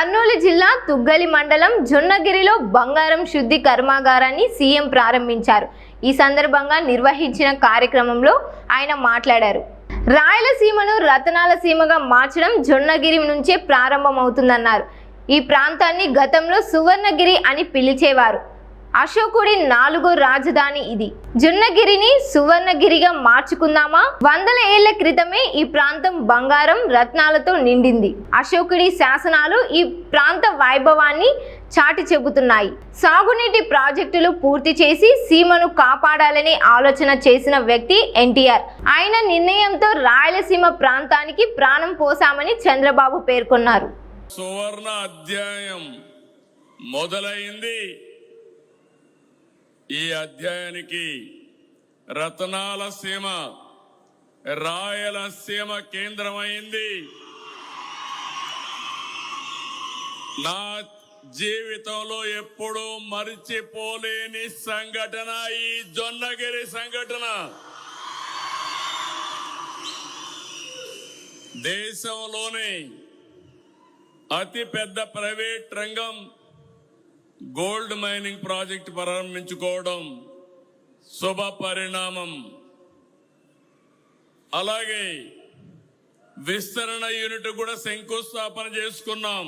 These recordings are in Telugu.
కర్నూలు జిల్లా తుగ్గలి మండలం జొన్నగిరిలో బంగారం శుద్ధి కర్మాగారాన్ని సీఎం ప్రారంభించారు. ఈ సందర్భంగా నిర్వహించిన కార్యక్రమంలో ఆయన మాట్లాడారు. రాయలసీమను రతనాల సీమగా మార్చడం జొన్నగిరి నుంచే ప్రారంభమవుతుందన్నారు. ఈ ప్రాంతాన్ని గతంలో సువర్ణగిరి అని పిలిచేవారు. అశోకుడి 4వ రాజధాని ఇది. జొన్నగిరిని సువర్ణగిరిగా మార్చుకుందామా? వందల ఏళ్ల క్రితమే ఈ ప్రాంతం బంగారం రత్నాలతో నిండింది. అశోకుడి శాసనాలు ఈ ప్రాంత వైభవాన్ని చాటి చెబుతున్నాయి. సాగునీటి ప్రాజెక్టులు పూర్తి చేసి సీమను కాపాడాలనే ఆలోచన చేసిన వ్యక్తి ఎన్టీఆర్. ఆయన నిర్ణయంతో రాయలసీమ ప్రాంతానికి ప్రాణం పోసామని చంద్రబాబు పేర్కొన్నారు. సువర్ణ అధ్యాయం మొదలైంది. ఈ అధ్యాయానికి రతనాల సీమ రాయలసీమ కేంద్రమైంది. నా జీవితంలో ఎప్పుడూ మరిచిపోలేని సంఘటన ఈ జొన్నగిరి సంఘటన. దేశంలోనే అతి పెద్ద ప్రైవేట్ రంగం గోల్డ్ మైనింగ్ ప్రాజెక్టు ప్రారంభించుకోవడం శుభ పరిణామం. అలాగే విస్తరణ యూనిట్ కూడా శంకుస్థాపన చేసుకున్నాం.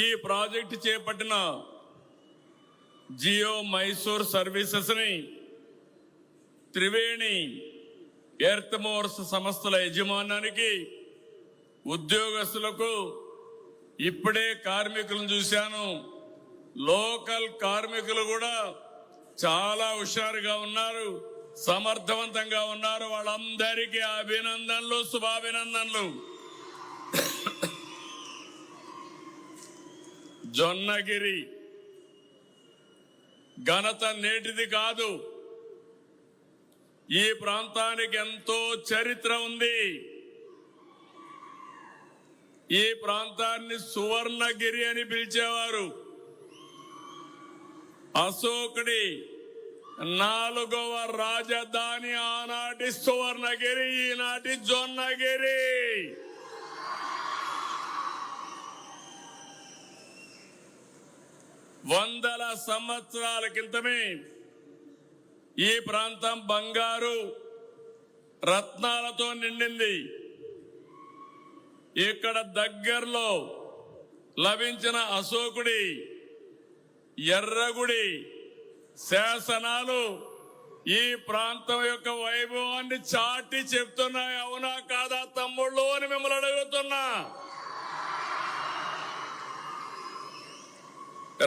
ఈ ప్రాజెక్టు చేపట్టిన జియో మైసూర్ సర్వీసెస్ ని త్రివేణి ఎర్త్ మోర్స్ సంస్థల యజమానానికి, ఉద్యోగస్తులకు, ఇప్పుడే కార్మికులను చూశాను. లోకల్ కార్మికులు కూడా చాలా హుషారుగా ఉన్నారు, సమర్థవంతంగా ఉన్నారు. వాళ్ళందరికీ అభినందనలు, శుభాభినందనలు. జొన్నగిరి ఘనత నేటిది కాదు. ఈ ప్రాంతానికి ఎంతో చరిత్ర ఉంది. ఈ ప్రాంతాన్ని సువర్ణగిరి అని పిలిచేవారు. అశోకుడి 4వ రాజధాని ఆనాటి సువర్ణగిరి, ఈనాటి జొన్నగిరి. వందల సంవత్సరాల క్రితమే ఈ ప్రాంతం బంగారు రత్నాలతో నిండింది. ఇక్కడ దగ్గరలో లభించిన అశోకుడి ఎర్రగుడి శాసనాలు ఈ ప్రాంతం యొక్క వైభవాన్ని చాటి చెప్తున్నాయి. అవునా కాదా తమ్ముళ్ళు అని మిమ్మల్ని అడుగుతున్నా.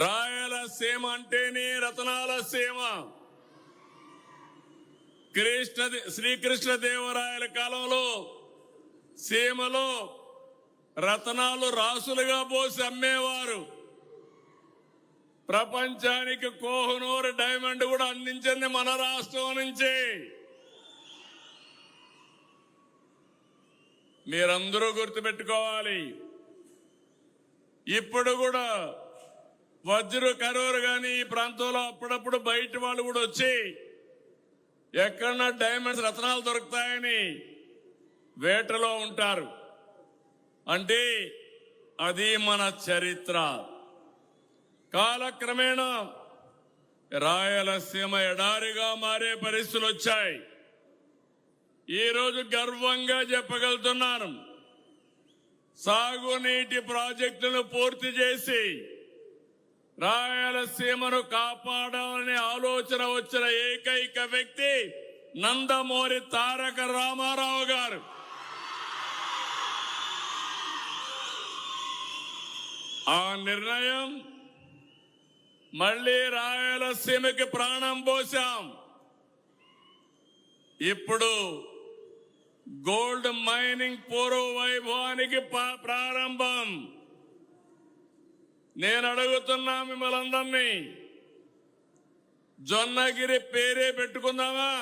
రాయలసీమ అంటేనే రతనాల సీమ. శ్రీకృష్ణదేవరాయల కాలంలో సీమలో రతనాలు రాసులుగా పోసి అమ్మేవారు. ప్రపంచానికి కోహినూర్ డైమండ్ కూడా అందించింది మన రాష్ట్రం నుంచి. మీరందరూ గుర్తుపెట్టుకోవాలి. ఇప్పుడు కూడా వజ్రు కరూరు గాని ఈ ప్రాంతంలో అప్పుడప్పుడు బయట వాళ్ళు కూడా వచ్చి ఎక్కడన్నా డైమండ్స్ రత్నాలు దొరుకుతాయని వేటలో ఉంటారు. అంటే అది మన చరిత్ర. కాలక్రమేణా రాయలసీమ ఎడారిగా మారే పరిస్థితులు వచ్చాయి. ఈరోజు గర్వంగా చెప్పగలుగుతున్నాను, సాగునీటి ప్రాజెక్టులను పూర్తి చేసి రాయలసీమను కాపాడాలనే ఆలోచన వచ్చిన ఏకైక వ్యక్తి నందమూరి తారక రామారావు గారు. ఆ నిర్ణయం మళ్లీ రాయలసీమకి ప్రాణం పోశాం. ఇప్పుడు గోల్డ్ మైనింగ్ పూర్వ వైభవానికి ప్రారంభం. నేను అడుగుతున్నా మిమ్మల్ని అందరినీ, జొన్నగిరి పేరే పెట్టుకుందామా?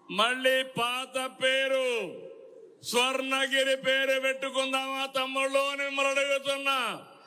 మళ్ళీ పాత పేరు స్వర్ణగిరి పేరు పెట్టుకుందామా తమ్ముళ్ళు అని మిమ్మల్ని అడుగుతున్నా.